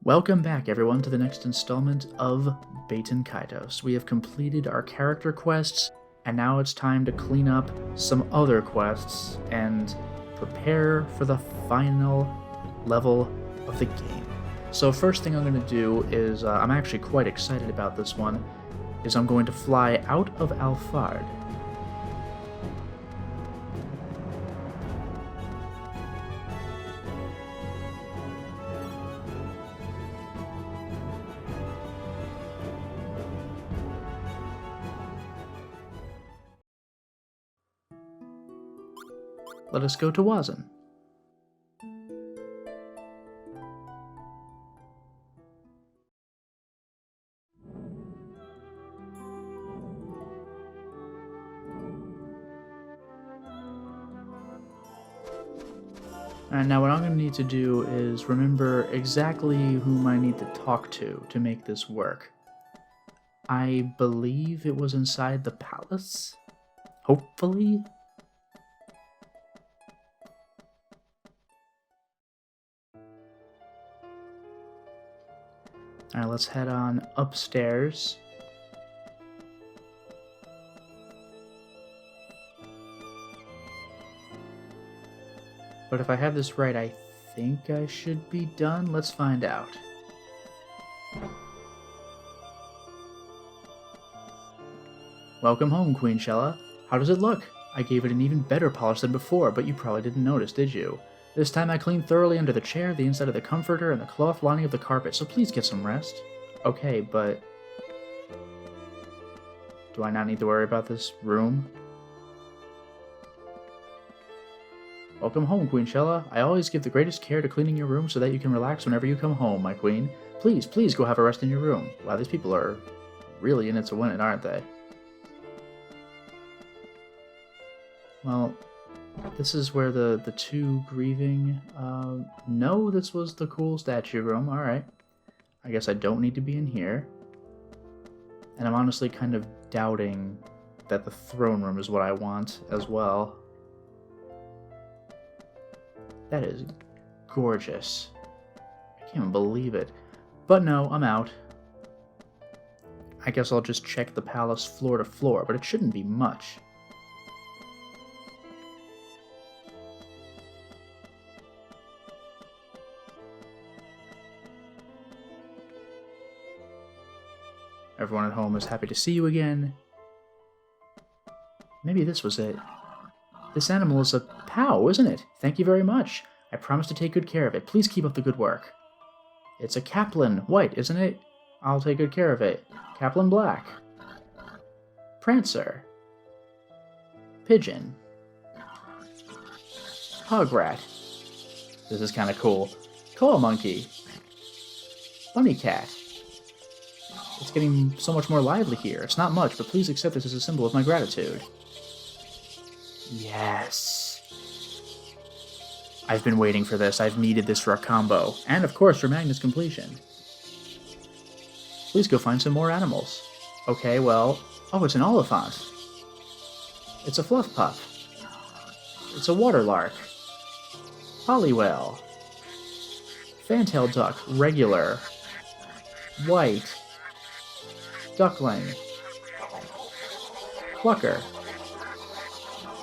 Welcome back, everyone, to the next installment of Baten Kaitos. We have completed our character quests, and now it's time to clean up some other quests and prepare for the final level of the game. So first thing I'm going to do is, I'm actually quite excited about this one, is I'm going to fly out of Alfard. Let us go to Wazen. And now what I'm going to need to do is remember exactly whom I need to talk to make this work. I believe it was inside the palace? Hopefully? Alright, let's head on upstairs. But if I have this right, I think I should be done. Let's find out. Welcome home, Queen Shella. How does it look? I gave it an even better polish than before, but you probably didn't notice, did you? This time I cleaned thoroughly under the chair, the inside of the comforter, and the cloth lining of the carpet, so please get some rest. Okay, but... do I not need to worry about this room? Welcome home, Queen Shella. I always give the greatest care to cleaning your room so that you can relax whenever you come home, my queen. Please go have a rest in your room. Wow, these people are really in it to win it, aren't they? Well, this is where the two grieving... no, this was the cool statue room. Alright. I guess I don't need to be in here. And I'm honestly kind of doubting that the throne room is what I want as well. That is gorgeous. I can't even believe it. But no, I'm out. I guess I'll just check the palace floor to floor, but it shouldn't be much. Everyone at home is happy to see you again. Maybe this was it. This animal is a POW, isn't it? Thank you very much. I promise to take good care of it. Please keep up the good work. It's a Kaplan white, isn't it? I'll take good care of it. Kaplan black. Prancer. Pigeon. Hograt. This is kind of cool. Koa monkey. Bunny cat. It's getting so much more lively here. It's not much, but please accept this as a symbol of my gratitude. Yes. I've been waiting for this. I've needed this for a combo. And, of course, for Magnus completion. Please go find some more animals. Okay, well... oh, it's an Oliphant. It's a Fluff Puff. It's a Waterlark. Polywhale. Fantail Duck. Regular. White. Duckling. Clucker.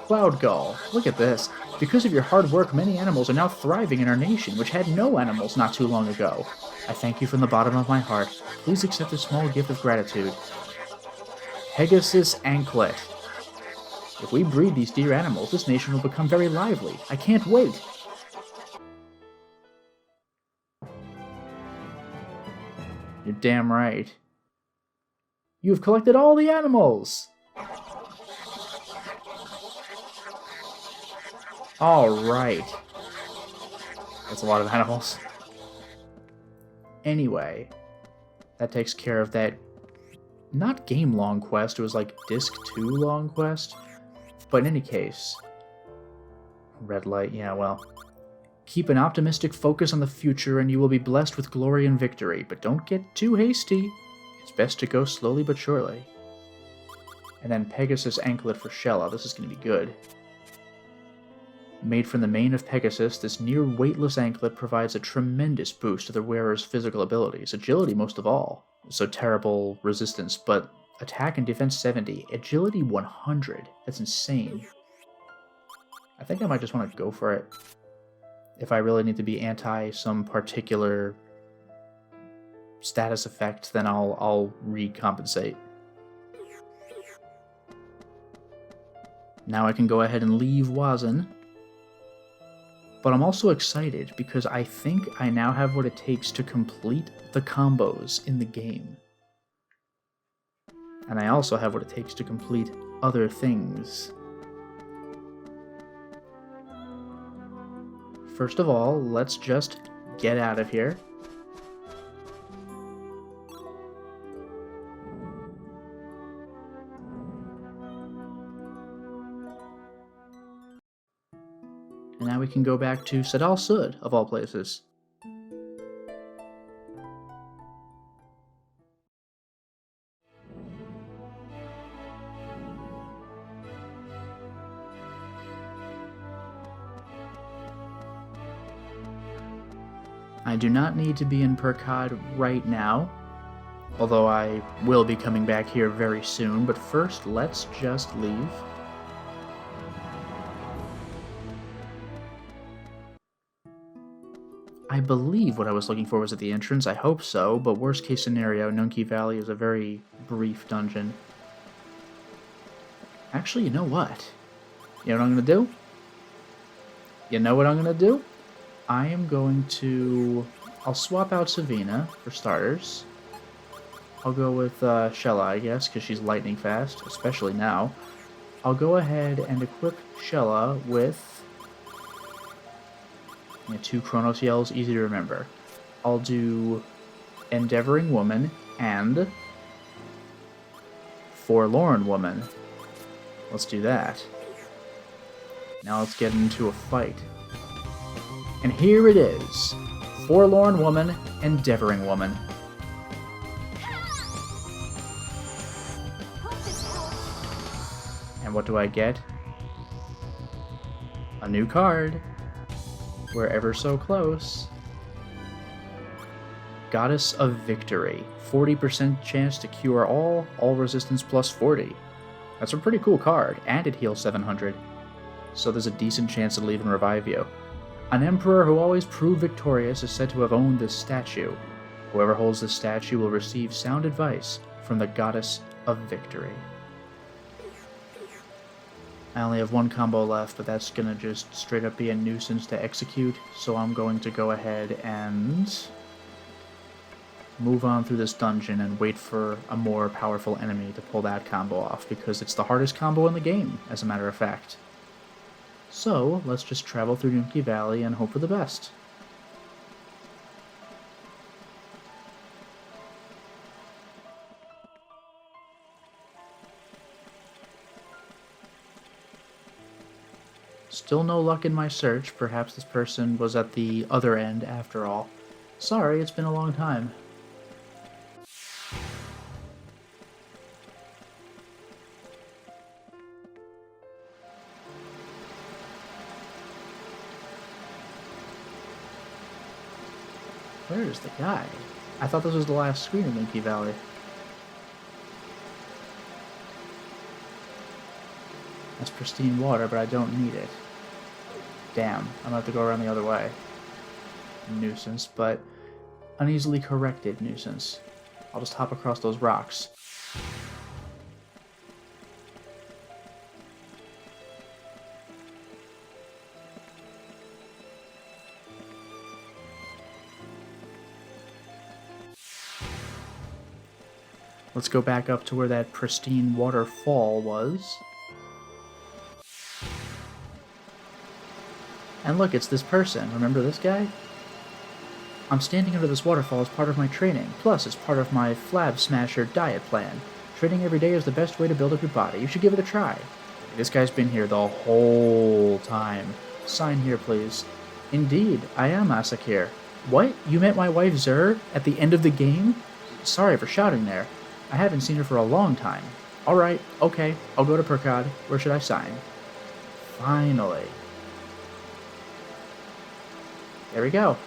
Cloud Gull. Look at this. Because of your hard work, many animals are now thriving in our nation, which had no animals not too long ago. I thank you from the bottom of my heart. Please accept this small gift of gratitude. Pegasus Anklet. If we breed these dear animals, this nation will become very lively. I can't wait. You're damn right. You've collected all the animals! Alright. That's a lot of animals. Anyway, that takes care of that, not game-long quest, it was like Disc 2 long quest. But in any case, red light, yeah, well. Keep an optimistic focus on the future and you will be blessed with glory and victory, but don't get too hasty. It's best to go slowly but surely. And then Pegasus Anklet for Shella. This is going to be good. Made from the mane of Pegasus, this near-weightless anklet provides a tremendous boost to the wearer's physical abilities, agility most of all. So terrible resistance, but attack and defense 70, agility 100. That's insane. I think I might just want to go for it. If I really need to be anti some particular status effect, then I'll recompensate. Now I can go ahead and leave Wazen. But I'm also excited because I think I now have what it takes to complete the combos in the game. And I also have what it takes to complete other things. First of all, let's just get out of here. And now we can go back to Sadal Sud, of all places. I do not need to be in Perkad right now, although I will be coming back here very soon, but first let's just leave. I believe what I was looking for was at the entrance, I hope so, but worst case scenario, Nunki Valley is a very brief dungeon. Actually, you know what? You know what I'm going to do? You know what I'm going to do? I am going to... I'll swap out Savina, for starters. I'll go with Shella, I guess, because she's lightning fast, especially now. I'll go ahead and equip Shella with... 2 Chronos Yells, easy to remember. I'll do Endeavoring Woman and Forlorn Woman. Let's do that. Now let's get into a fight. And here it is. Forlorn Woman, Endeavoring Woman. And what do I get? A new card. We're ever so close. Goddess of Victory. 40% chance to cure all resistance plus 40. That's a pretty cool card, and it heals 700. So there's a decent chance it'll even revive you. An emperor who always proved victorious is said to have owned this statue. Whoever holds this statue will receive sound advice from the Goddess of Victory. I only have one combo left, but that's gonna just straight up be a nuisance to execute, so I'm going to go ahead and move on through this dungeon and wait for a more powerful enemy to pull that combo off, because it's the hardest combo in the game, as a matter of fact. So, let's just travel through Nunki Valley and hope for the best. Still no luck in my search. Perhaps this person was at the other end after all. Sorry, it's been a long time. Where is the guy? I thought this was the last screen of Nunki Valley. That's pristine water, but I don't need it. Damn, I'm gonna have to go around the other way. Nuisance, but uneasily corrected nuisance. I'll just hop across those rocks. Let's go back up to where that pristine waterfall was. And look, it's this person. Remember this guy? I'm standing under this waterfall as part of my training. Plus, it's part of my Flab Smasher diet plan. Training every day is the best way to build up your body. You should give it a try. This guy's been here the whole time. Sign here, please. Indeed, I am Asakir. What? You met my wife Zur at the end of the game? Sorry for shouting there. I haven't seen her for a long time. Alright, okay, I'll go to Perkad. Where should I sign? Finally. There we go.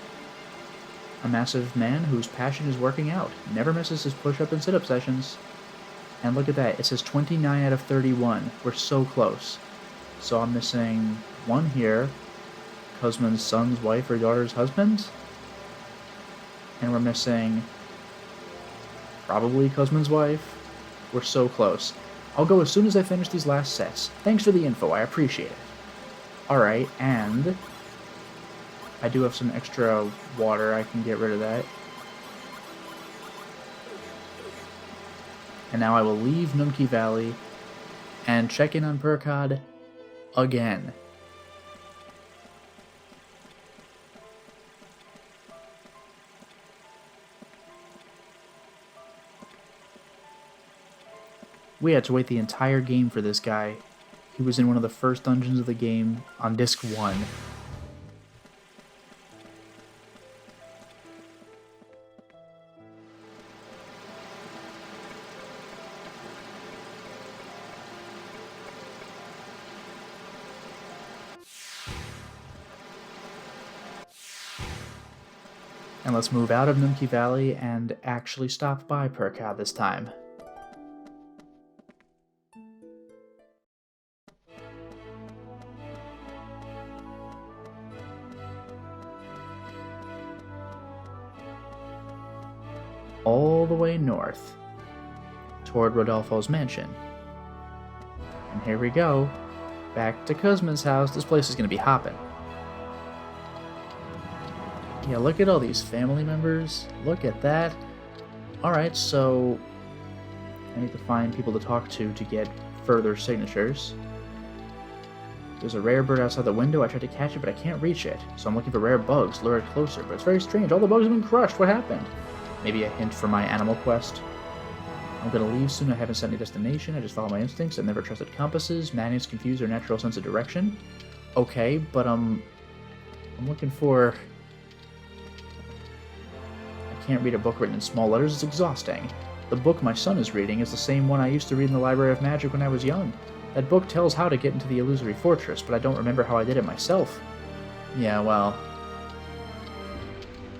A massive man whose passion is working out. Never misses his push-up and sit-up sessions. And look at that. It says 29 out of 31. We're so close. So I'm missing one here. Cosman's son's wife or daughter's husband. And we're missing probably Cosman's wife. We're so close. I'll go as soon as I finish these last sets. Thanks for the info. I appreciate it. Alright, and I do have some extra water. I can get rid of that. And now I will leave Numki Valley and check in on Perkad again. We had to wait the entire game for this guy. He was in one of the first dungeons of the game on Disc 1. And let's move out of Numki Valley and actually stop by Perkad this time. All the way north, toward Rodolfo's mansion. And here we go, back to Cosman's house. This place is going to be hopping. Yeah, look at all these family members. Look at that. Alright, so I need to find people to talk to get further signatures. There's a rare bird outside the window. I tried to catch it, but I can't reach it. So I'm looking for rare bugs, lure it closer. But it's very strange. All the bugs have been crushed. What happened? Maybe a hint for my animal quest. I'm gonna leave soon. I haven't set any destination. I just follow my instincts. I've never trusted compasses. Madness confuse their natural sense of direction. Okay, but I'm looking for... I can't read a book written in small letters. It's exhausting. The book my son is reading is the same one I used to read in the Library of Magic when I was young. That book tells how to get into the illusory fortress, but I don't remember how I did it myself. Yeah, well...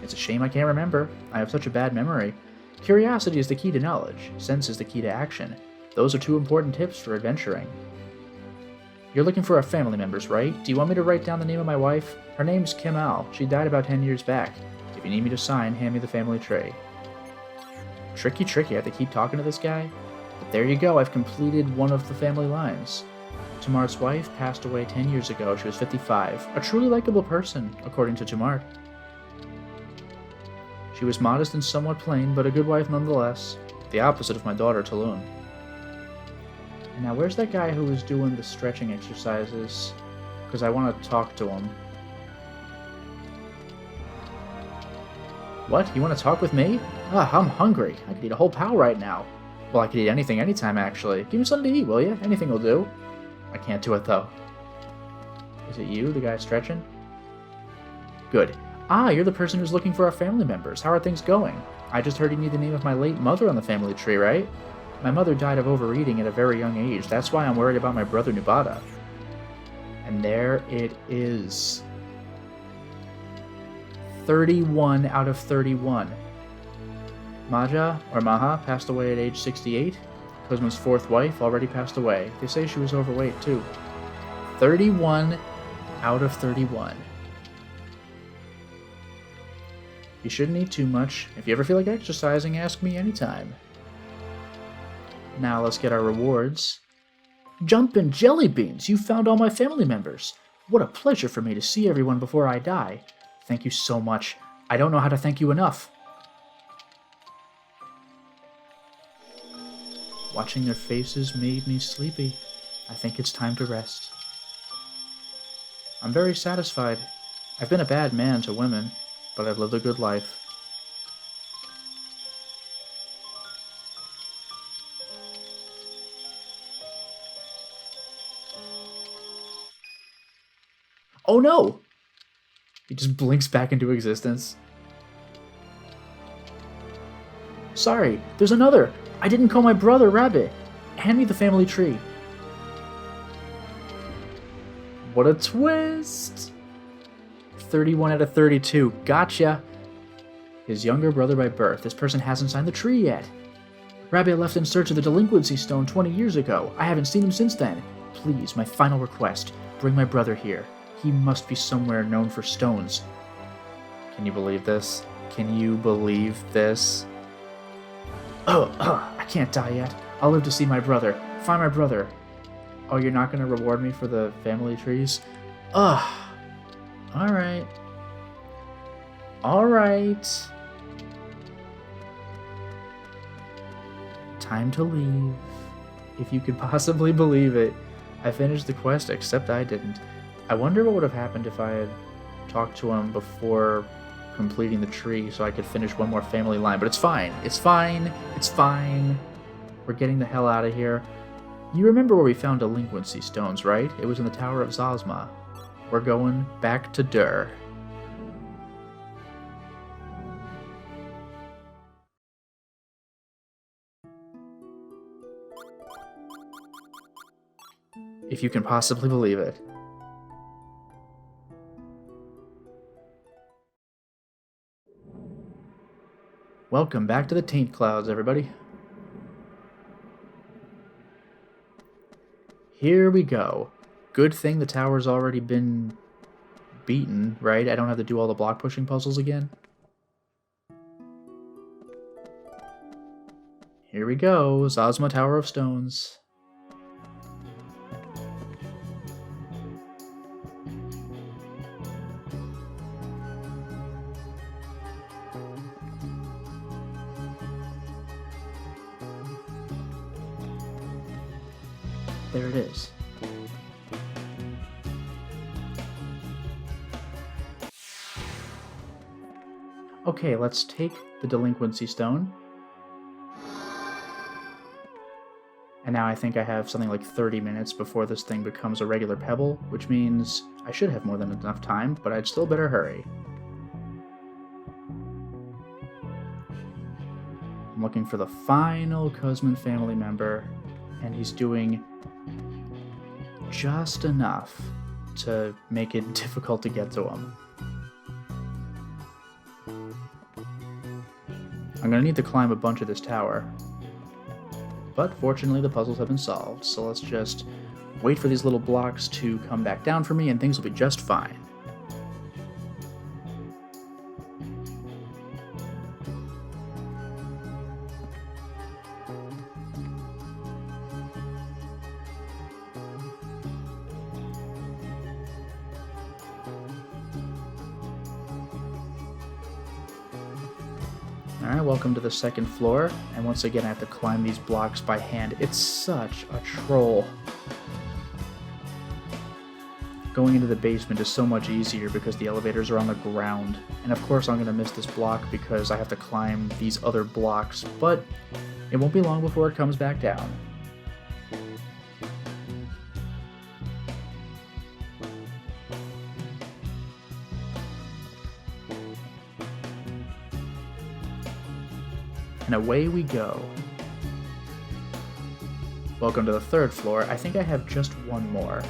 It's a shame I can't remember. I have such a bad memory. Curiosity is the key to knowledge. Sense is the key to action. Those are two important tips for adventuring. You're looking for our family members, right? Do you want me to write down the name of my wife? Her name's Kemal. She died about 10 years back. If you need me to sign, hand me the family tree. Tricky. I have to keep talking to this guy? But there you go. I've completed one of the family lines. Tamart's wife passed away 10 years ago. She was 55. A truly likable person, according to Tamart. She was modest and somewhat plain, but a good wife nonetheless. The opposite of my daughter, Talun. Now, where's that guy who was doing the stretching exercises? Because I want to talk to him. What? You want to talk with me? Ah, I'm hungry. I could eat a whole pal right now. Well, I could eat anything anytime, actually. Give me something to eat, will you? Anything will do. I can't do it, though. Is it you, the guy stretching? Good. Ah, you're the person who's looking for our family members. How are things going? I just heard you need the name of my late mother on the family tree, right? My mother died of overeating at a very young age. That's why I'm worried about my brother Nubata. And there it is. 31 out of 31. Maja, or Maha, passed away at age 68. Cosman's fourth wife already passed away. They say she was overweight, too. 31 out of 31. You shouldn't eat too much. If you ever feel like exercising, ask me anytime. Now let's get our rewards. Jumpin' jelly beans! You found all my family members! What a pleasure for me to see everyone before I die. Thank you so much. I don't know how to thank you enough. Watching their faces made me sleepy. I think it's time to rest. I'm very satisfied. I've been a bad man to women, but I've lived a good life. Oh no! He just blinks back into existence. Sorry, there's another! I didn't call my brother Rabbit! Hand me the family tree. What a twist! 31 out of 32. Gotcha! His younger brother by birth. This person hasn't signed the tree yet. Rabbi left in search of the delinquency stone 20 years ago. I haven't seen him since then. Please, my final request. Bring my brother here. He must be somewhere known for stones. Can you believe this? Can you believe this? I can't die yet. I'll live to see my brother. Find my brother. Oh, you're not going to reward me for the family trees? Alright. Alright. Time to leave. If you could possibly believe it. I finished the quest, except I didn't. I wonder what would have happened if I had talked to him before completing the tree so I could finish one more family line. But it's fine. It's fine. It's fine. We're getting the hell out of here. You remember where we found delinquency stones, right? It was in the Tower of Zazma. We're going back to Dur. If you can possibly believe it. Welcome back to the Taint Clouds, everybody. Here we go. Good thing the tower's already been beaten, right? I don't have to do all the block pushing puzzles again. Here we go. Zazma Tower of Stones. There it is. Okay, let's take the delinquency stone. And now I think I have something like 30 minutes before this thing becomes a regular pebble, which means I should have more than enough time, but I'd still better hurry. I'm looking for the final Cosman family member, and he's doing just enough to make it difficult to get to him. I'm gonna need to climb a bunch of this tower. But fortunately the puzzles have been solved, so let's just wait for these little blocks to come back down for me and things will be just fine. Alright, welcome to the second floor, and once again I have to climb these blocks by hand. It's such a troll. Going into the basement is so much easier because the elevators are on the ground. And of course I'm going to miss this block because I have to climb these other blocks, but it won't be long before it comes back down. And away we go. Welcome to the third floor. I think I have just one more.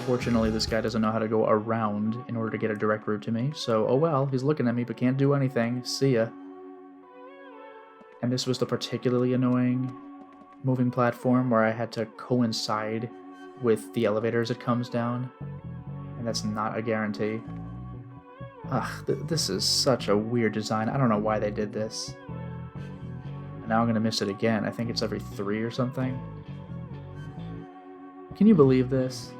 Fortunately, this guy doesn't know how to go around in order to get a direct route to me, so oh well, he's looking at me but can't do anything. See ya. And this was the particularly annoying moving platform where I had to coincide with the elevator as it comes down, and that's not a guarantee. Ugh, this is such a weird design. I don't know why they did this. And now I'm gonna miss it again. I think it's every 3 or something. Can you believe this?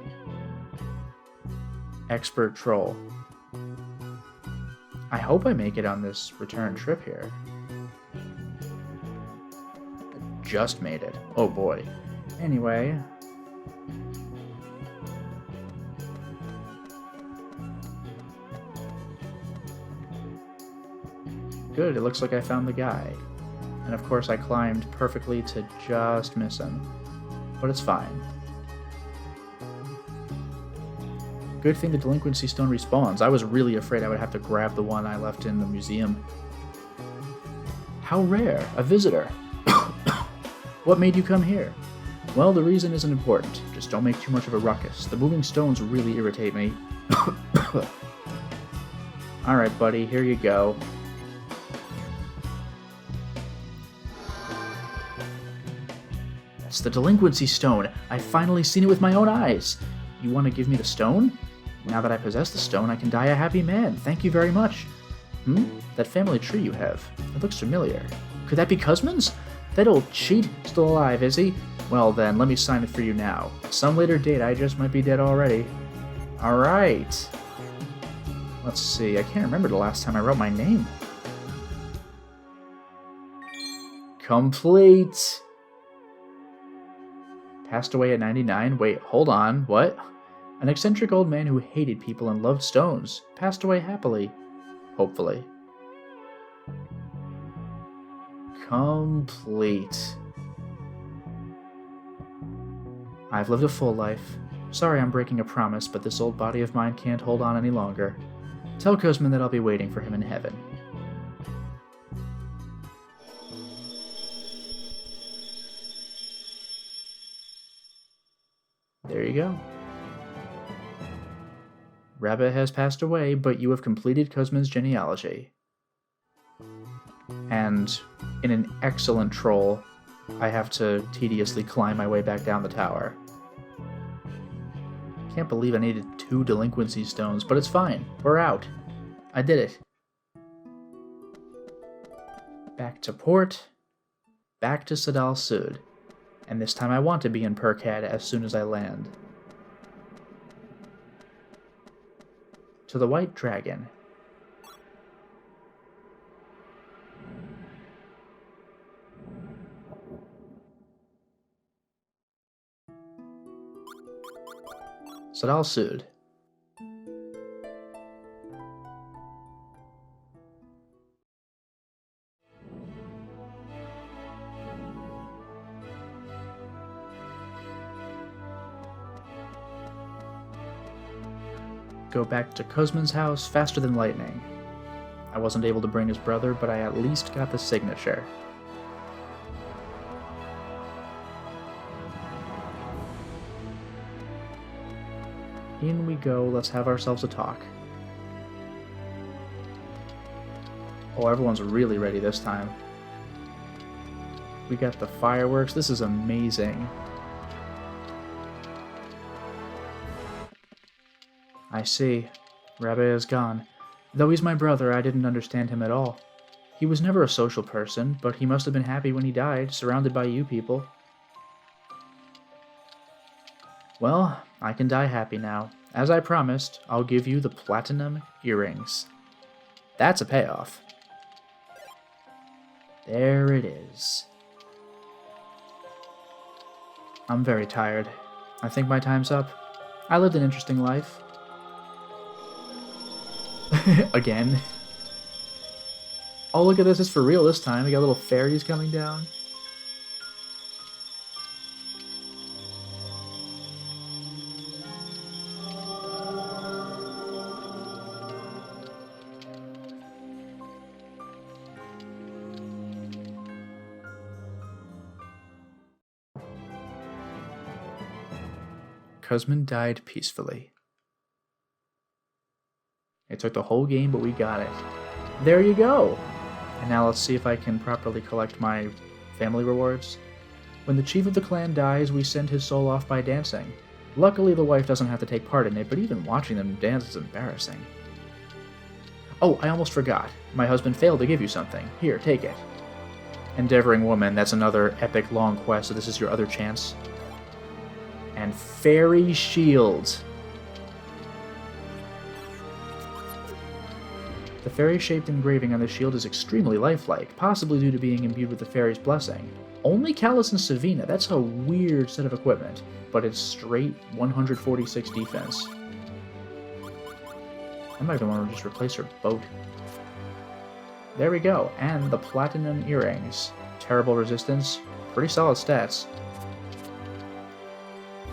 Expert troll. I hope I make it on this return trip here. I just made it. Oh boy. Anyway. Good, it looks like I found the guy. And of course I climbed perfectly to just miss him. But it's fine. Good thing the delinquency stone respawns. I was really afraid I would have to grab the one I left in the museum. How rare! A visitor! What made you come here? Well, the reason isn't important. Just don't make too much of a ruckus. The moving stones really irritate me. Alright, buddy, here you go. That's the delinquency stone. I've finally seen it with my own eyes. You want to give me the stone? Now that I possess the stone, I can die a happy man. Thank you very much. That family tree you have. It looks familiar. Could that be Cusman's? That old cheat? Still alive, is he? Well then, let me sign it for you now. At some later date, I just might be dead already. Alright. Let's see, I can't remember the last time I wrote my name. Complete! Passed away at 99? Wait, hold on, what? An eccentric old man who hated people and loved stones. Passed away happily. Hopefully. Complete. I've lived a full life. Sorry I'm breaking a promise, but this old body of mine can't hold on any longer. Tell Cosman that I'll be waiting for him in heaven. There you go. Rabba has passed away, but you have completed Cosman's genealogy. And in an excellent troll, I have to tediously climb my way back down the tower. Can't believe I needed 2 delinquency stones, but it's fine. We're out. I did it. Back to port. Back to Sadal Sud. And this time I want to be in Perkad as soon as I land. To the White Dragon. Sadal Sud. Go back to Cosman's house faster than lightning. I wasn't able to bring his brother, but I at least got the signature. In we go, let's have ourselves a talk. Oh, everyone's really ready this time. We got the fireworks, this is amazing. I see. Rabbi is gone. Though he's my brother, I didn't understand him at all. He was never a social person, but he must have been happy when he died, surrounded by you people. Well, I can die happy now. As I promised, I'll give you the platinum earrings. That's a payoff. There it is. I'm very tired. I think my time's up. I lived an interesting life. Again. Oh, look at this. It's for real this time. We got little fairies coming down. Cosman died peacefully. It took the whole game, but we got it. There you go! And now let's see if I can properly collect my family rewards. When the chief of the clan dies, we send his soul off by dancing. Luckily, the wife doesn't have to take part in it, but even watching them dance is embarrassing. Oh, I almost forgot. My husband failed to give you something. Here, take it. Endeavoring Woman, that's another epic long quest, so this is your other chance. And Fairy Shield. The fairy-shaped engraving on the shield is extremely lifelike, possibly due to being imbued with the fairy's blessing. Only Callus and Savina, that's a weird set of equipment, but it's straight 146 defense. I might even want to just replace her boat. There we go, and the platinum earrings. Terrible resistance, pretty solid stats.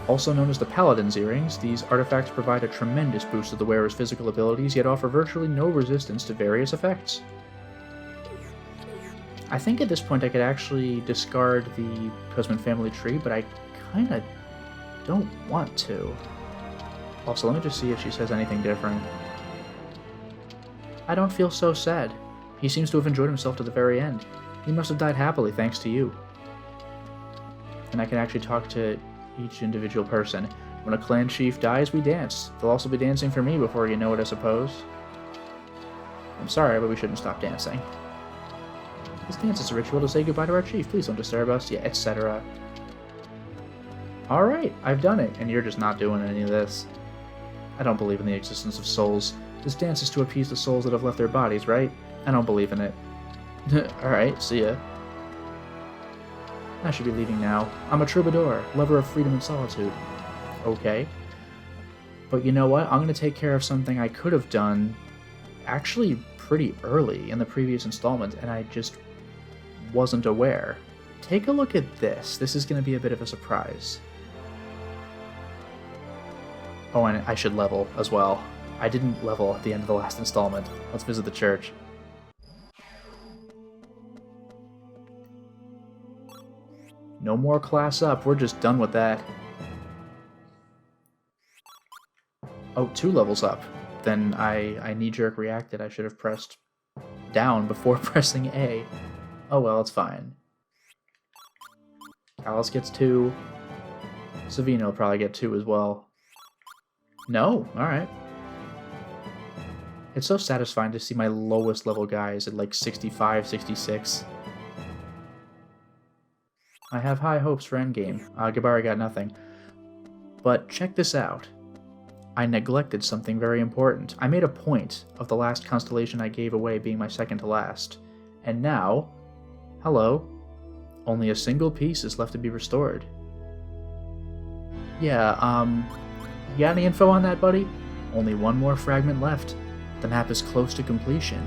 Also known as the Paladin's Earrings, these artifacts provide a tremendous boost to the wearer's physical abilities, yet offer virtually no resistance to various effects. I think at this point I could actually discard the Cosman family tree, but I kinda don't want to. Also, let me just see if she says anything different. I don't feel so sad. He seems to have enjoyed himself to the very end. He must have died happily thanks to you. And I can actually talk to each individual person. When a clan chief dies, we dance. They'll also be dancing for me before you know it, I suppose. I'm sorry, but we shouldn't stop dancing. This dance is a ritual to say goodbye to our chief. Please don't disturb us, yeah, etc. Alright, I've done it, and you're just not doing any of this. I don't believe in the existence of souls. This dance is to appease the souls that have left their bodies, right? I don't believe in it. Alright, see ya. I should be leaving now. I'm a troubadour, lover of freedom and solitude. Okay. But you know what? I'm going to take care of something I could have done actually pretty early in the previous installment, and I just wasn't aware. Take a look at this. This is going to be a bit of a surprise. Oh, and I should level as well. I didn't level at the end of the last installment. Let's visit the church. No more class up, we're just done with that. Oh, 2 levels up. Then I knee-jerk reacted. I should have pressed down before pressing A. Oh well, it's fine. Alice gets 2. Savino will probably get 2 as well. No? Alright. It's so satisfying to see my lowest level guys at like 65, 66. I have high hopes for endgame. Gabari got nothing. But check this out. I neglected something very important. I made a point of the last constellation I gave away being my second to last. And now, hello, only a single piece is left to be restored. Yeah, you got any info on that, buddy? Only one more fragment left. The map is close to completion.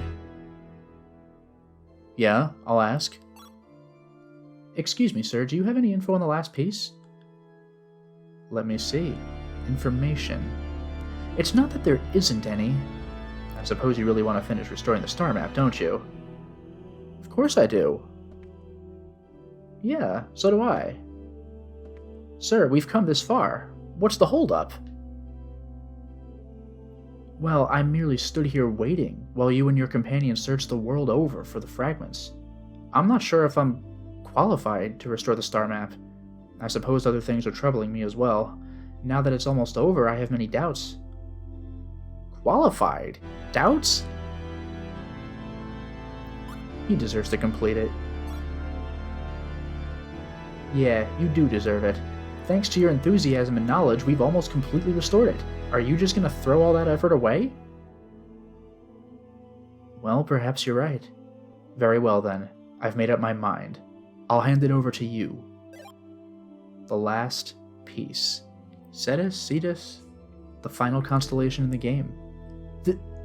Yeah, I'll ask. Excuse me, sir, do you have any info on the last piece? Let me see. Information. It's not that there isn't any. I suppose you really want to finish restoring the star map, don't you? Of course I do. Yeah, so do I. Sir, we've come this far. What's the holdup? Well, I merely stood here waiting while you and your companion searched the world over for the fragments. I'm not sure if I'm qualified to restore the star map. I suppose other things are troubling me as well. Now that it's almost over, I have many doubts. Qualified? Doubts? He deserves to complete it. Yeah, you do deserve it. Thanks to your enthusiasm and knowledge, we've almost completely restored it. Are you just gonna throw all that effort away? Well, perhaps you're right. Very well then. I've made up my mind. I'll hand it over to you. The last piece. Cetus? The final constellation in the game.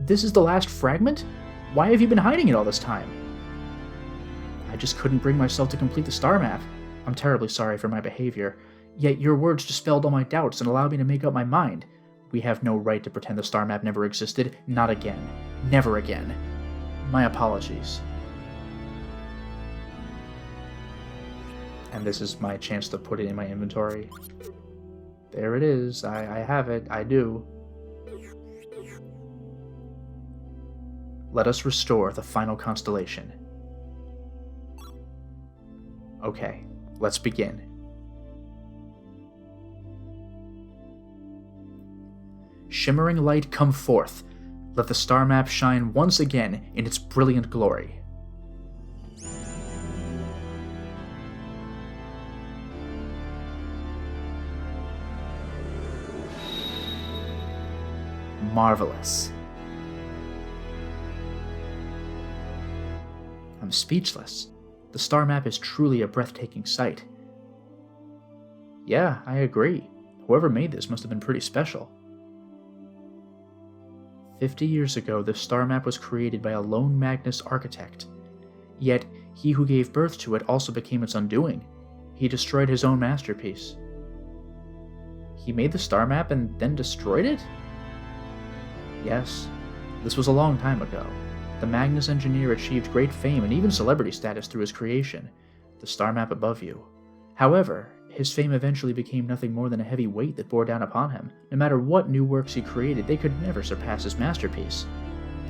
This is the last fragment? Why have you been hiding it all this time? I just couldn't bring myself to complete the star map. I'm terribly sorry for my behavior. Yet your words dispelled all my doubts and allowed me to make up my mind. We have no right to pretend the star map never existed. Not again. Never again. My apologies. And this is my chance to put it in my inventory. There it is. I have it. I do. Let us restore the final constellation. Okay, let's begin. Shimmering light, come forth. Let the star map shine once again in its brilliant glory. Marvelous. I'm speechless. The star map is truly a breathtaking sight. Yeah, I agree. Whoever made this must have been pretty special. 50 years ago, the star map was created by a lone Magnus architect. Yet, he who gave birth to it also became its undoing. He destroyed his own masterpiece. He made the star map and then destroyed it? Yes, this was a long time ago. The Magnus engineer achieved great fame and even celebrity status through his creation, the star map above you. However, His fame eventually became nothing more than a heavy weight that bore down upon him. No matter what new works he created, they could never surpass his masterpiece.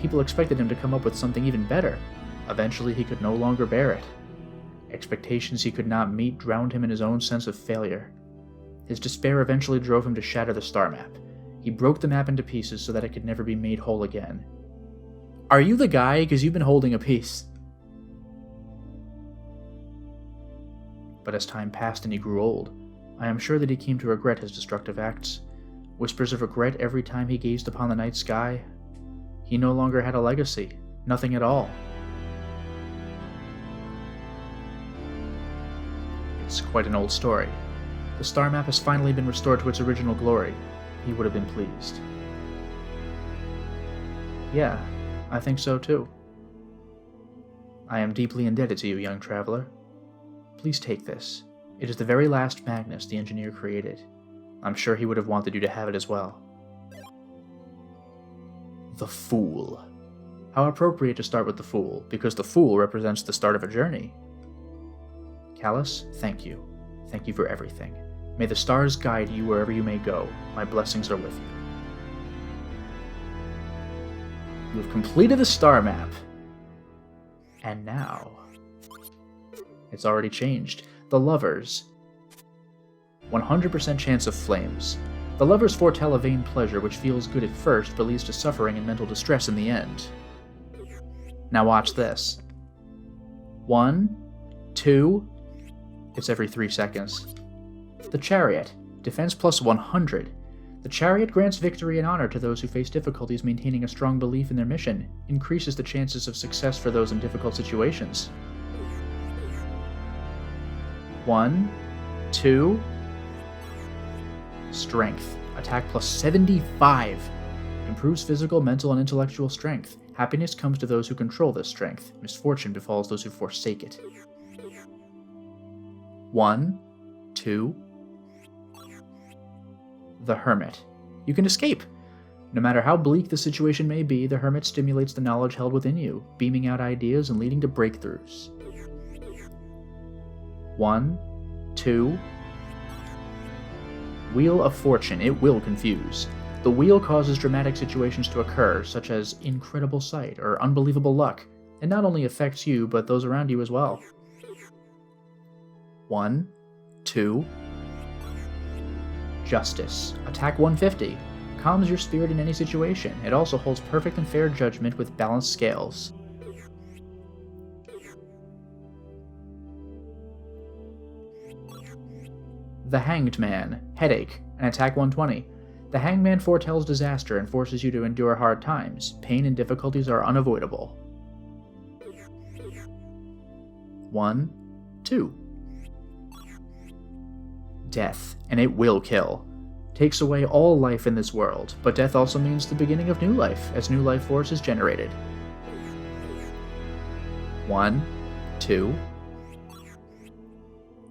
People expected him to come up with something even better. Eventually, he could no longer bear it. Expectations he could not meet drowned him in his own sense of failure. His despair eventually drove him to shatter the star map. He broke the map into pieces so that it could never be made whole again. Are you the guy? 'Cause you've been holding a piece. But as time passed and he grew old, I am sure that he came to regret his destructive acts. Whispers of regret every time he gazed upon the night sky. He no longer had a legacy. Nothing at all. It's quite an old story. The star map has finally been restored to its original glory. He would have been pleased. Yeah, I think so too. I am deeply indebted to you, young traveler. Please take this. It is the very last Magnus the engineer created. I'm sure he would have wanted you to have it as well. The Fool. How appropriate to start with the Fool, because the Fool represents the start of a journey. Callus, thank you. Thank you for everything. May the stars guide you wherever you may go. My blessings are with you. You have completed the star map. And now... it's already changed. The Lovers. 100% chance of flames. The Lovers foretell a vain pleasure which feels good at first but leads to suffering and mental distress in the end. Now watch this. 1, 2... it's every 3 seconds. The Chariot. Defense plus 100. The Chariot grants victory and honor to those who face difficulties, maintaining a strong belief in their mission. Increases the chances of success for those in difficult situations. 1, 2... Strength. Attack plus 75. Improves physical, mental, and intellectual strength. Happiness comes to those who control this strength. Misfortune befalls those who forsake it. 1, 2... The Hermit. You can escape. No matter how bleak the situation may be, the Hermit stimulates the knowledge held within you, beaming out ideas and leading to breakthroughs. 1, 2... Wheel of Fortune. It will confuse. The wheel causes dramatic situations to occur, such as incredible sight or unbelievable luck. It not only affects you, but those around you as well. 1, 2... Justice. Attack 150. Calms your spirit in any situation. It also holds perfect and fair judgment with balanced scales. The Hanged Man. Headache. An attack 120. The Hanged Man foretells disaster and forces you to endure hard times. Pain and difficulties are unavoidable. 1, 2... Death, and it will kill. Takes away all life in this world, but death also means the beginning of new life, as new life force is generated. 1, 2...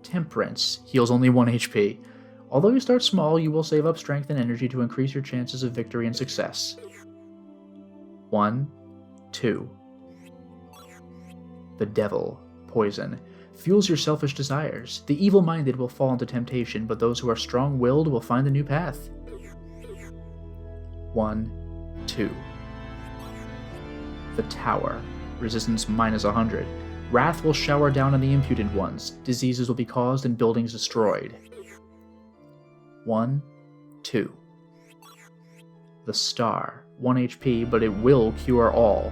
Temperance. Heals only 1 HP. Although you start small, you will save up strength and energy to increase your chances of victory and success. 1, 2... The Devil. Poison. Fuels your selfish desires. The evil-minded will fall into temptation, but those who are strong-willed will find a new path. 1, 2... The Tower. Resistance minus 100. Wrath will shower down on the impudent ones. Diseases will be caused and buildings destroyed. 1, 2... The Star. 1 HP, but it will cure all.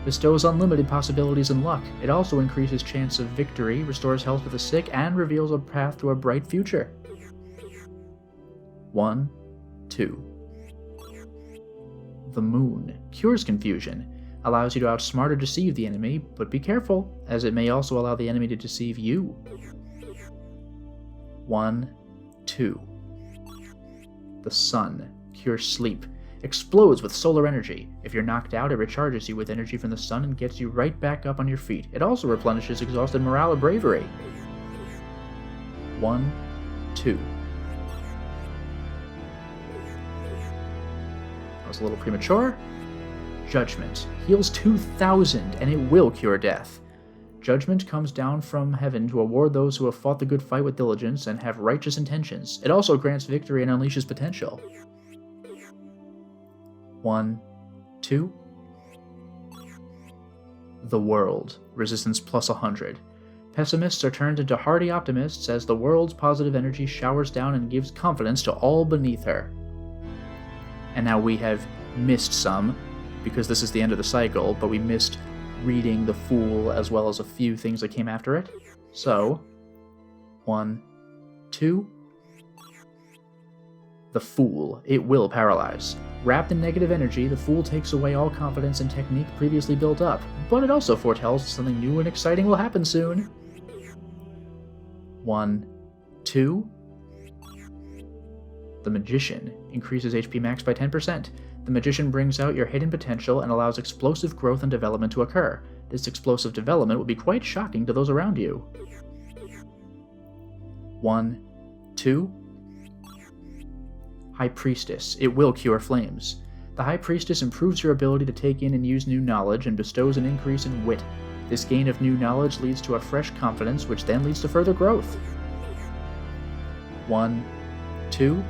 Bestows unlimited possibilities and luck. It also increases chance of victory, restores health for the sick, and reveals a path to a bright future. 1, 2... The Moon. Cures confusion. Allows you to outsmart or deceive the enemy, but be careful, as it may also allow the enemy to deceive you. 1, 2... The Sun. Cures sleep. Explodes with solar energy. If you're knocked out, it recharges you with energy from the sun and gets you right back up on your feet. It also replenishes exhausted morale or bravery. 1, 2... That was a little premature. Judgment. Heals 2,000, and it will cure death. Judgment comes down from heaven to award those who have fought the good fight with diligence and have righteous intentions. It also grants victory and unleashes potential. 1, 2. The world. Resistance plus 100. Pessimists are turned into hardy optimists as the world's positive energy showers down and gives confidence to all beneath her. And now we have missed some, because this is the end of the cycle, but we missed reading the Fool as well as a few things that came after it. So, 1, 2. The Fool. It will paralyze. Wrapped in negative energy, the Fool takes away all confidence and technique previously built up, but it also foretells something new and exciting will happen soon. 1, 2. The Magician increases HP max by 10%. The Magician brings out your hidden potential and allows explosive growth and development to occur. This explosive development will be quite shocking to those around you. 1, 2. High Priestess. It will cure flames. The High Priestess improves your ability to take in and use new knowledge and bestows an increase in wit. This gain of new knowledge leads to a fresh confidence, which then leads to further growth. 1, 2.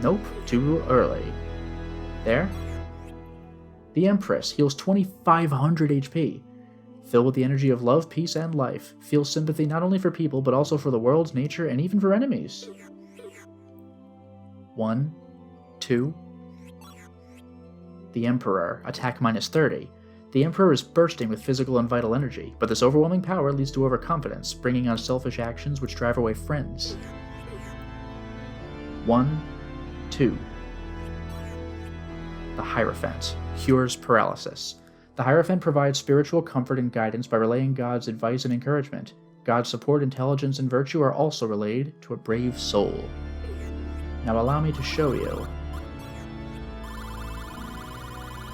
Nope, too early. There. The Empress heals 2,500 HP. Filled with the energy of love, peace, and life. Feel sympathy not only for people, but also for the world's nature and even for enemies. 1, 2. The Emperor. Attack minus 30. The Emperor is bursting with physical and vital energy, but this overwhelming power leads to overconfidence, bringing on selfish actions which drive away friends. 1, 2. The Hierophant. Cures paralysis. The Hierophant provides spiritual comfort and guidance by relaying God's advice and encouragement. God's support, intelligence, and virtue are also relayed to a brave soul. Now allow me to show you.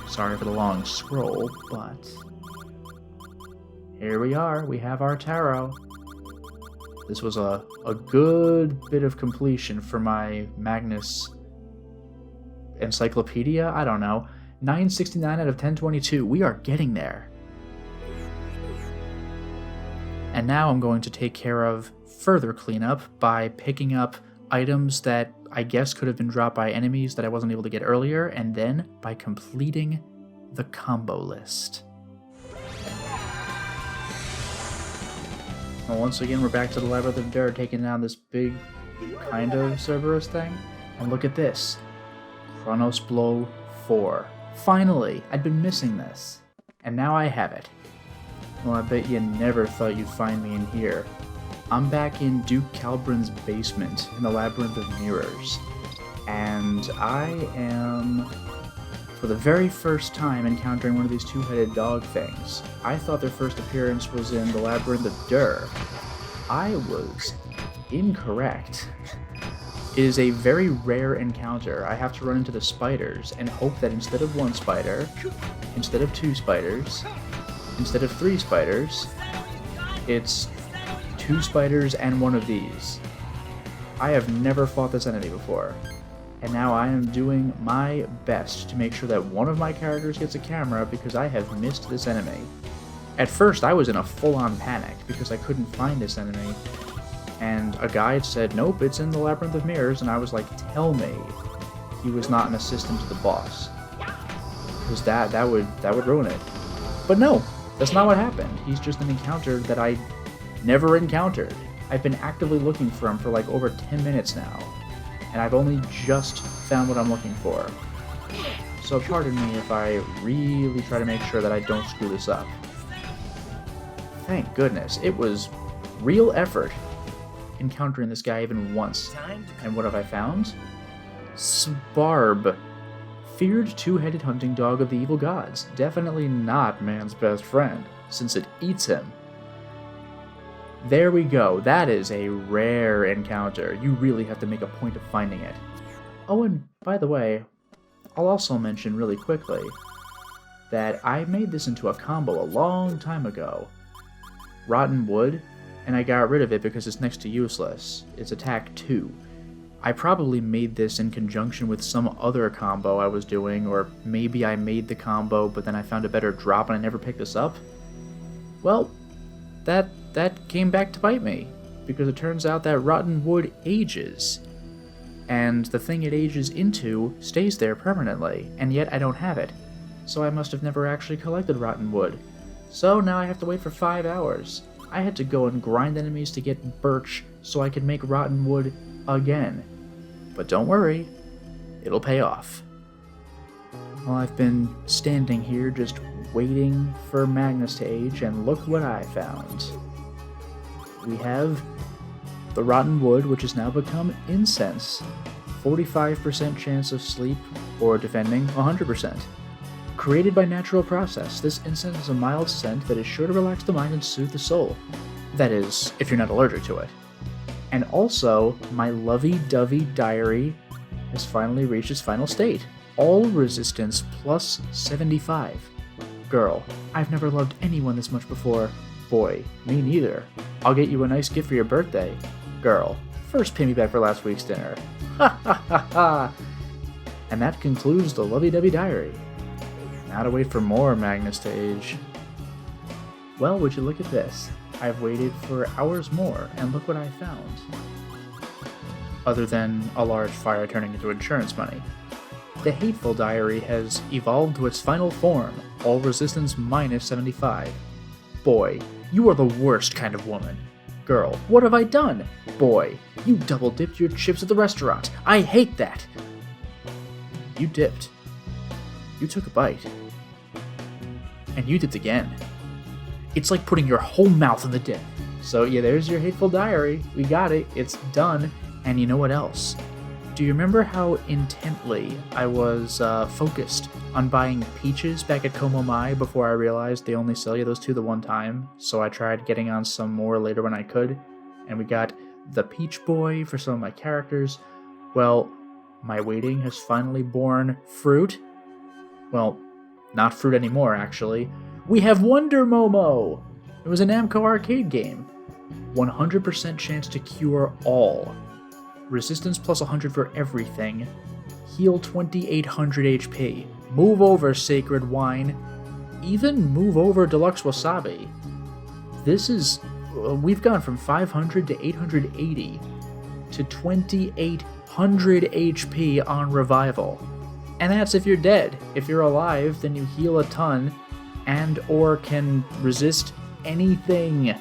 Sorry for the long scroll, but here we are. We have our tarot. This was a good bit of completion for my Magnus Encyclopedia. I don't know. 969 out of 1022. We are getting there. And now I'm going to take care of further cleanup by picking up items that I guess could have been dropped by enemies that I wasn't able to get earlier, and then by completing the combo list. Well, once again, we're back to the Labyrinth of Dirt, taking down this big, kind of Cerberus thing. And look at this. Chronos Blow 4. Finally! I'd been missing this. And now I have it. Well, I bet you never thought you'd find me in here. I'm back in Duke Calbrin's basement in the Labyrinth of Mirrors. And I am, for the very first time, encountering one of these two-headed dog things. I thought their first appearance was in the Labyrinth of Dur. I was incorrect. It is a very rare encounter. I have to run into the spiders and hope that instead of one spider, instead of two spiders, instead of three spiders, it's two spiders and one of these. I have never fought this enemy before, and now I am doing my best to make sure that one of my characters gets a camera because I have missed this enemy. At first I was in a full-on panic because I couldn't find this enemy, and a guide said, nope, it's in the Labyrinth of Mirrors, and I was like, tell me he was not an assistant to the boss, because that would ruin it. But no, that's not what happened. He's just an encounter that I never encountered. I've been actively looking for him for like over 10 minutes now, and I've only just found what I'm looking for. So pardon me if I really try to make sure that I don't screw this up. Thank goodness, it was real effort encountering this guy even once. And what have I found? Sbarb. Feared two-headed hunting dog of the evil gods. Definitely not man's best friend, since it eats him. There we go. That is a rare encounter. You really have to make a point of finding it. Oh, and by the way, I'll also mention really quickly that I made this into a combo a long time ago. Rotten Wood, and I got rid of it because it's next to useless. It's attack 2. I probably made this in conjunction with some other combo I was doing, or maybe I made the combo but then I found a better drop and I never picked this up. Well, that came back to bite me, because it turns out that rotten wood ages, and the thing it ages into stays there permanently, and yet I don't have it. So I must have never actually collected rotten wood. So now I have to wait for 5 hours. I had to go and grind enemies to get birch so I could make rotten wood again. But don't worry, it'll pay off. Well, I've been standing here just waiting for Magnus to age, and look what I found. We have the rotten wood, which has now become incense. 45% chance of sleep, or defending 100%. Created by natural process, this incense has a mild scent that is sure to relax the mind and soothe the soul. That is, if you're not allergic to it. And also, my lovey-dovey diary has finally reached its final state. All resistance plus 75. Girl, I've never loved anyone this much before. Boy, me neither. I'll get you a nice gift for your birthday. Girl, first pay me back for last week's dinner. Ha ha ha ha! And that concludes the lovey-dovey diary. Now to wait for more Magnus to age. Well, would you look at this? I've waited for hours more, and look what I found. Other than a large fire turning into insurance money. The Hateful Diary has evolved to its final form, all resistance minus 75. Boy, you are the worst kind of woman. Girl, what have I done? Boy, you double-dipped your chips at the restaurant. I hate that! You dipped. You took a bite. And you dipped again. It's like putting your whole mouth in the dip. So yeah, there's your Hateful Diary. We got it. It's done. And you know what else? Do you remember how intently I was focused on buying peaches back at Como Mai before I realized they only sell you those two the one time? So I tried getting on some more later when I could. And we got the Peach Boy for some of my characters. Well, my waiting has finally borne fruit. Well, not fruit anymore, actually. We have Wonder Momo! It was a Namco arcade game. 100% chance to cure all. Resistance plus 100 for everything. Heal 2800 HP. Move over, Sacred Wine. Even move over Deluxe Wasabi. This is... we've gone from 500 to 880 to 2800 HP on Revival. And that's if you're dead. If you're alive, then you heal a ton and or can resist anything.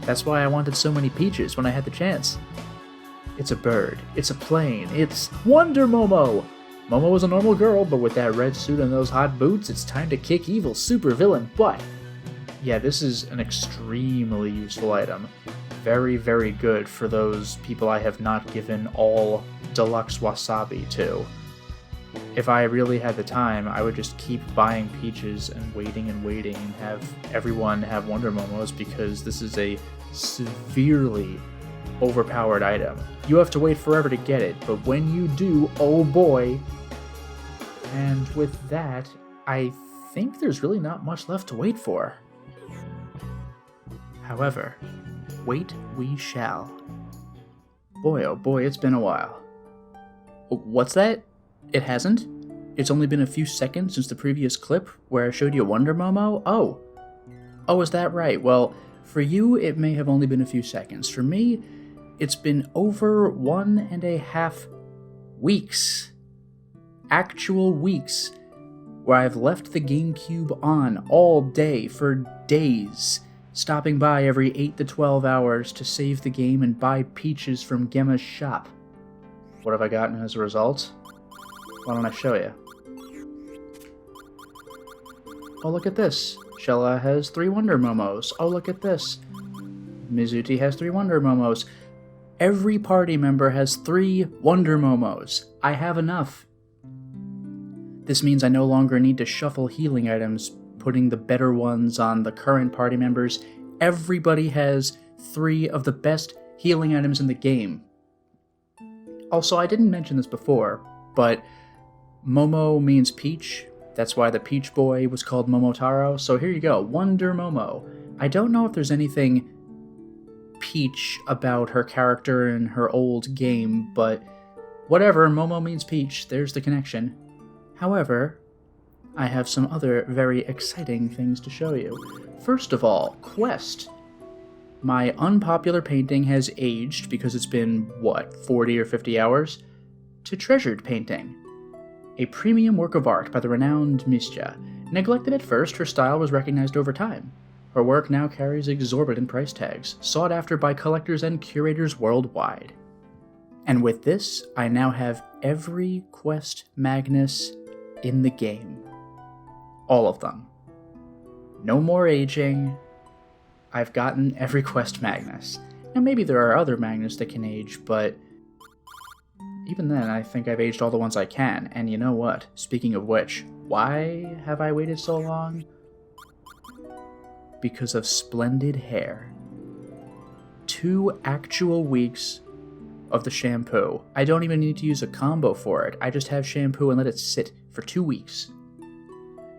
That's why I wanted so many peaches when I had the chance. It's a bird. It's a plane. It's Wonder Momo! Momo is a normal girl, but with that red suit and those hot boots, it's time to kick evil supervillain butt. Yeah, this is an extremely useful item. Very, very good for those people I have not given all Deluxe Wasabi to. If I really had the time, I would just keep buying peaches and waiting and have everyone have Wonder Momos, because this is a severely overpowered item. You have to wait forever to get it, but when you do, oh boy. And with that, I think there's really not much left to wait for. However, wait we shall. Boy, oh boy, it's been a while. What's that? It hasn't? It's only been a few seconds since the previous clip where I showed you Wonder Momo? Oh, is that right? Well, for you, it may have only been a few seconds. For me, it's been over 1.5 weeks. Actual weeks. Where I've left the GameCube on all day for days, stopping by every 8 to 12 hours to save the game and buy peaches from Gemma's shop. What have I gotten as a result? Why don't I show you? Oh, look at this. Shella has 3 Wonder Momos. Oh, look at this. Mizuti has 3 Wonder Momos. Every party member has 3 Wonder Momos. I have enough. This means I no longer need to shuffle healing items, putting the better ones on the current party members. Everybody has 3 of the best healing items in the game. Also, I didn't mention this before, but Momo means peach. That's why the Peach Boy was called Momotaro. So here you go, Wonder Momo. I don't know if there's anything peach about her character in her old game, but whatever, Momo means peach. There's the connection. However, I have some other very exciting things to show you. First of all, quest. My unpopular painting has aged because it's been, 40 or 50 hours? To treasured painting. A premium work of art by the renowned Mischa. Neglected at first, her style was recognized over time. Her work now carries exorbitant price tags, sought after by collectors and curators worldwide. And with this, I now have every Quest Magnus in the game. All of them. No more aging. I've gotten every Quest Magnus. Now maybe there are other Magnus that can age, but even then I think I've aged all the ones I can. And you know what? Speaking of which, why have I waited so long? Because of splendid hair. 2 actual weeks of the shampoo. I don't even need to use a combo for it. I just have shampoo and let it sit for 2 weeks.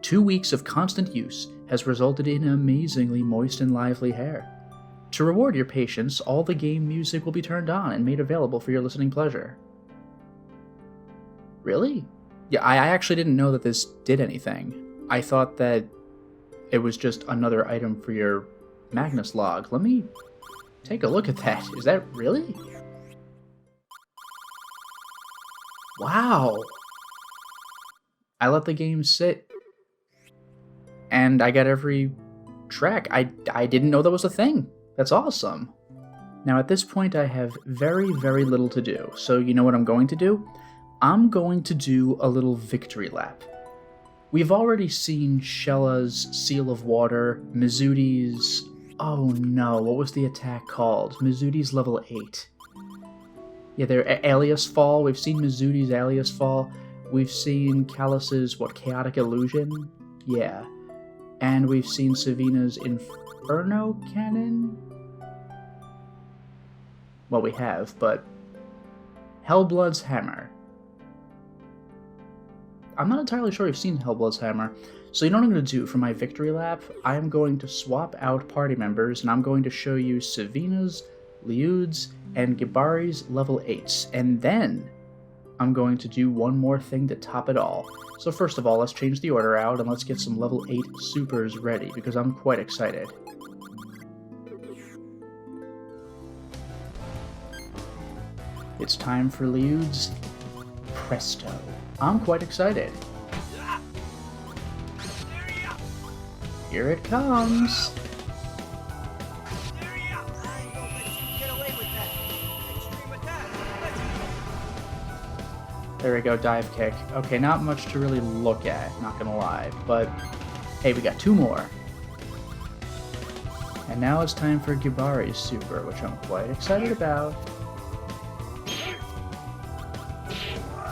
2 weeks of constant use has resulted in amazingly moist and lively hair. To reward your patience, all the game music will be turned on and made available for your listening pleasure. Really? Yeah, I actually didn't know that this did anything. I thought that it was just another item for your Magnus log. Let me take a look at that. Is that really? Wow. I let the game sit, and I got every track. I didn't know that was a thing. That's awesome. Now at this point I have very, very little to do. So you know what I'm going to do? I'm going to do a little victory lap. We've already seen Shella's Seal of Water, Mizuti's... oh no, what was the attack called? Mizuti's level 8. Yeah, their Alias Fall. We've seen Mizuti's Alias Fall. We've seen Callus's, Chaotic Illusion? Yeah. And we've seen Savina's Inferno Cannon? Well, we have, but... Hellblood's Hammer. I'm not entirely sure we've seen Hellblood's Hammer. So you know what I'm going to do for my victory lap? I'm going to swap out party members, and I'm going to show you Savina's, Liud's, and Gibari's level 8s. And then I'm going to do one more thing to top it all. So first of all, let's change the order out, and let's get some level 8 supers ready, because I'm quite excited. It's time for Liud's Presto. I'm quite excited. Here it comes. There we go, dive kick. Okay, not much to really look at, not gonna lie, but hey, we got 2 more. And now it's time for Gibari's super, which I'm quite excited about.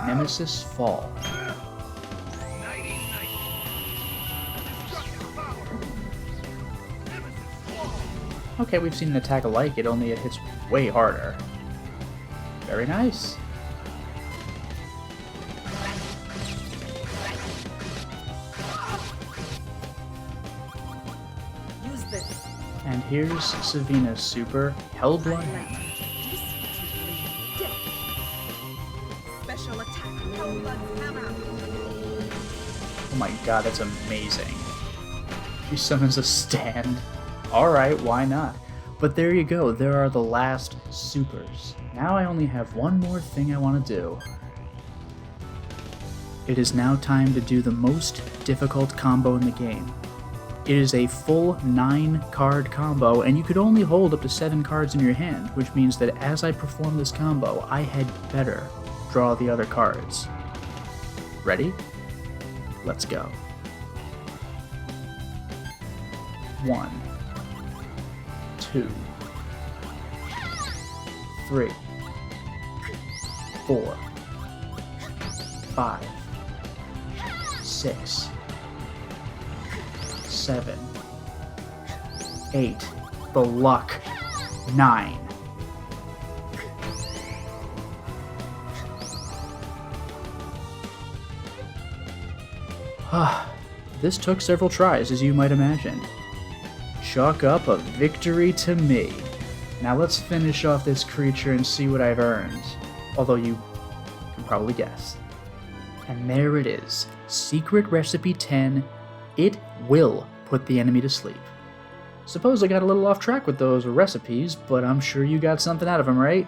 Nemesis Fall. Okay, we've seen an attack alike, only it hits way harder. Very nice. Use this. And here's Savina's super, Hellblood Hammer. Special attack, Hellblood Hammer. Oh my god, that's amazing. She summons a stand. Alright, why not? But there you go, there are the last supers. Now I only have one more thing I want to do. It is now time to do the most difficult combo in the game. It is a full 9-card combo, and you could only hold up to 7 cards in your hand, which means that as I perform this combo, I had better draw the other cards. Ready? Let's go. 1, 2, 3, 4, 5, 6, 7, 8, the luck, 9. This took several tries, as you might imagine. Chalk up a victory to me. Now let's finish off this creature and see what I've earned. Although you can probably guess. And there it is. Secret Recipe 10. It will put the enemy to sleep. Suppose I got a little off track with those recipes, but I'm sure you got something out of them, right?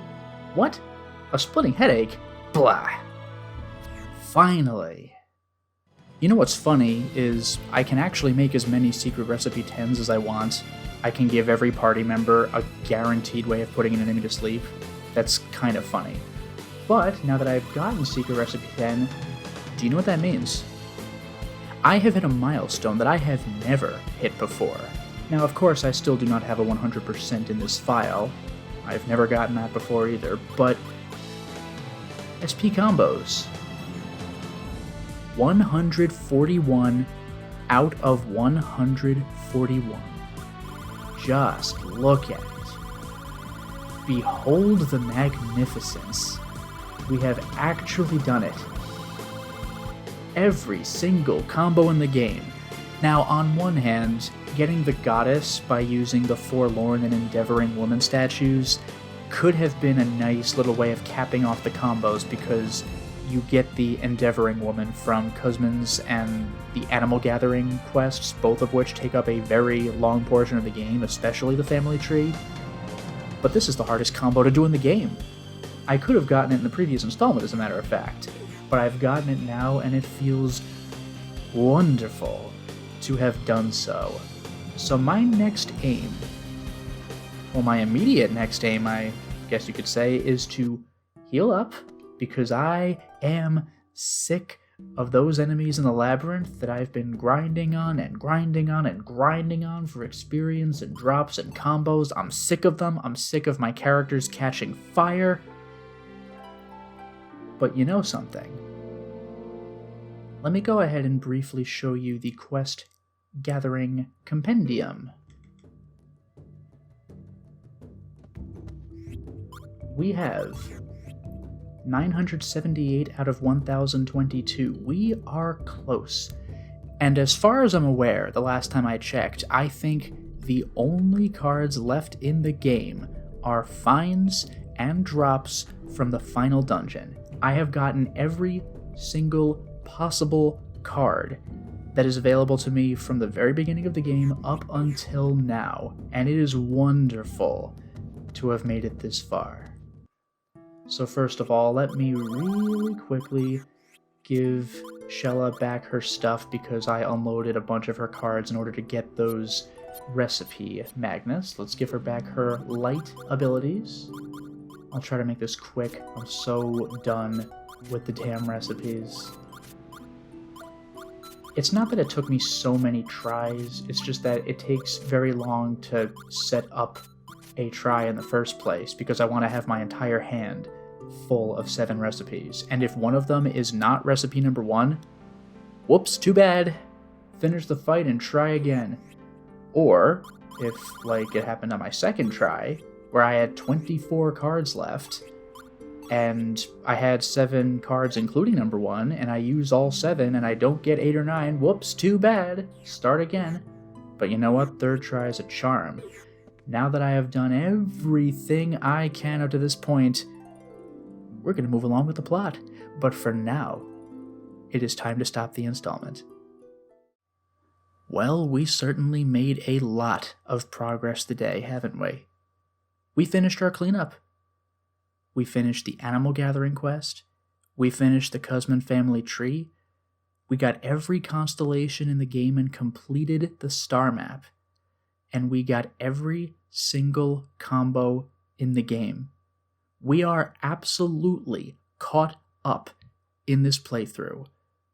What? A splitting headache? Blah. Finally. You know what's funny is I can actually make as many Secret Recipe 10s as I want. I can give every party member a guaranteed way of putting an enemy to sleep. That's kind of funny. But now that I've gotten Secret Recipe 10, do you know what that means? I have hit a milestone that I have never hit before. Now, of course, I still do not have a 100% in this file. I've never gotten that before either, but SP combos. 141 out of 141. Just look at it. Behold the magnificence. We have actually done it. Every single combo in the game. Now, on one hand, getting the goddess by using the forlorn and endeavoring woman statues could have been a nice little way of capping off the combos because you get the endeavoring woman from Kuzmin's and the animal gathering quests, both of which take up a very long portion of the game, especially the family tree. But this is the hardest combo to do in the game. I could have gotten it in the previous installment, as a matter of fact, but I've gotten it now and it feels wonderful to have done so. So my next aim, well, my immediate next aim, I guess you could say, is to heal up, because I am sick of those enemies in the labyrinth that I've been grinding on and grinding on and grinding on for experience and drops and combos. I'm sick of them. I'm sick of my characters catching fire. But you know something? Let me go ahead and briefly show you the quest gathering compendium. We have 978 out of 1022. We are close. And as far as I'm aware, the last time I checked, I think the only cards left in the game are finds and drops from the final dungeon. I have gotten every single possible card that is available to me from the very beginning of the game up until now, and it is wonderful to have made it this far. So first of all, let me really quickly give Shella back her stuff because I unloaded a bunch of her cards in order to get those recipe magnets. Let's give her back her light abilities. I'll try to make this quick. I'm so done with the damn recipes. It's not that it took me so many tries, it's just that it takes very long to set up a try in the first place because I want to have my entire hand full of 7 recipes. And if one of them is not recipe number 1, whoops, too bad. Finish the fight and try again. Or, if, like, it happened on my second try, where I had 24 cards left, and I had 7 cards including number 1, and I use all 7, and I don't get 8 or 9, whoops, too bad. Start again. But you know what? Third try is a charm. Now that I have done everything I can up to this point, we're going to move along with the plot. But for now, it is time to stop the installment. Well, we certainly made a lot of progress today, haven't we? We finished our cleanup. We finished the animal gathering quest. We finished the Kuzmin family tree. We got every constellation in the game and completed the star map. And we got every single combo in the game. We are absolutely caught up in this playthrough.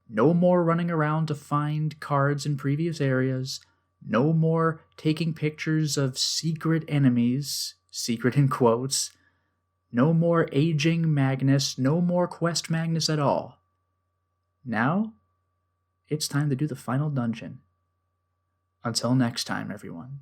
No more running around to find cards in previous areas. No more taking pictures of secret enemies, secret in quotes. No more aging Magnus, no more quest Magnus at all. Now, it's time to do the final dungeon. Until next time, everyone.